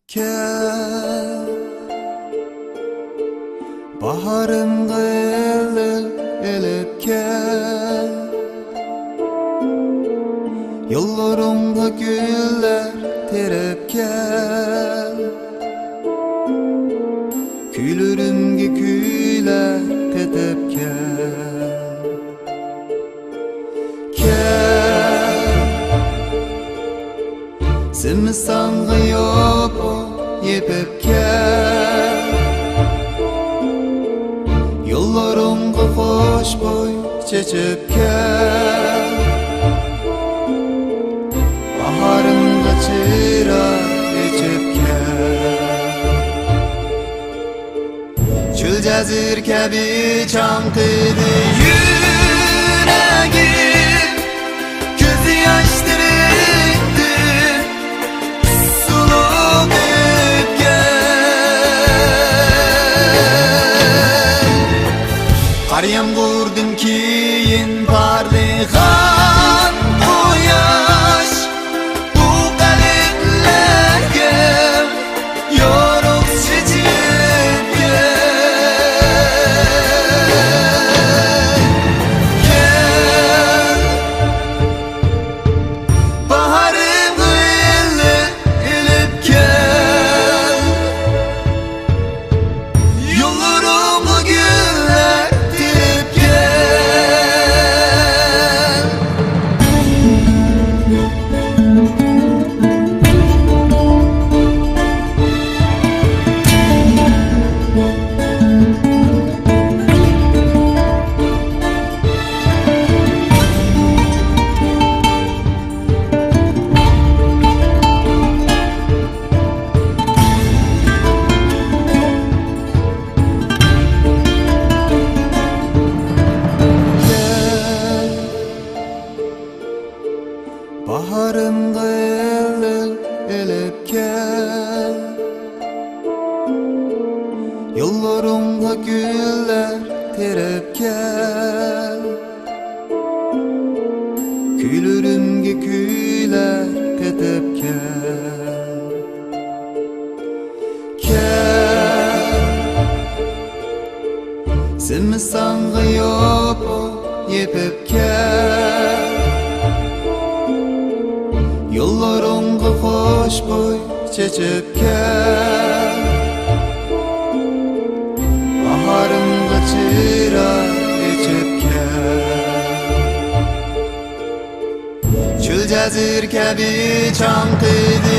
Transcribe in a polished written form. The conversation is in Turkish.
Kel baharımda elip kel, yollarımda güller terip kel, küylürümge kuylar ketip kel. Kel simsanga yopo yepip kel, yollarımga hoş boy çeçip kel, baharımda çırak içip kel. Çöl cazir kabi çankıdı yüreğim, gözü yaş dirikti sulup öpken. Qariyam gurdun kiyin parlaygan quyosh, bu qalblarga yorug' chechib kel. Baharım ilip kel, yollarımı güller terip kel. Baharımda elip kel, yollarımda güller terip kel, küylürümge kuylar ketip kel. Kel simsanga yopo yepip kel, yollarımga hoş boy çeçip kel, baharımga çırak içip kel. Çöl cazir kabi çankıdı